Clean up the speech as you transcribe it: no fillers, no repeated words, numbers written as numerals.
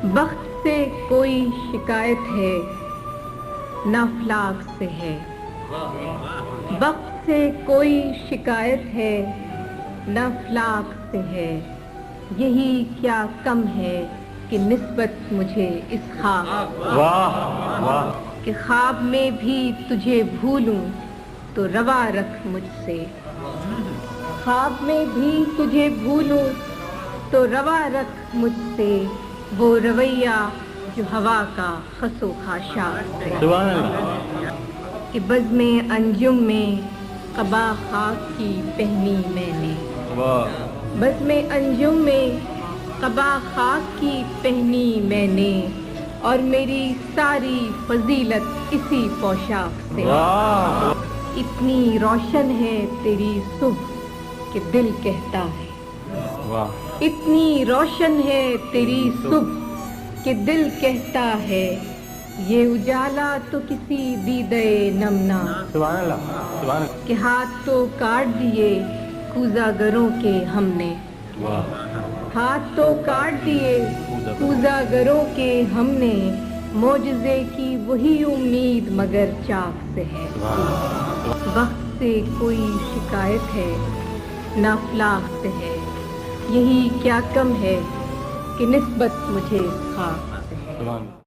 بخت سے کوئی شکایت ہے نہ افلاک سے ہے، بخت سے کوئی شکایت ہے نہ افلاک سے ہے، یہی کیا کم ہے کہ نسبت مجھے اس خواب کہ خواب میں بھی تجھے بھولوں تو روا رکھ مجھ سے، خواب میں بھی تجھے بھولوں تو روا رکھ مجھ سے وہ رویہ جو ہوا کا خس و خاشاک سے، کہ بزم انجم میں قبا خاک کی پہنی میں نے، بزم انجم میں قبا خاک کی پہنی میں نے، اور میری ساری فضیلت اسی پوشاک سے، اتنی روشن ہے تیری صبح کہ دل کہتا ہے، اتنی روشن ہے تیری صبح کہ دل کہتا ہے، یہ اجالا تو کسی دیدے نمنا کہ ہاتھ تو کاٹ دیے کوزہ گروں کے ہم نے، ہاتھ تو کاٹ دیے کوزہ گروں کے ہم نے، معجزے کی وہی امید مگر چاک سے ہے، وقت سے کوئی شکایت ہے نہ افلاک سے ہے، یہی کیا کم ہے کہ نسبت مجھے اس خاک سے ہے۔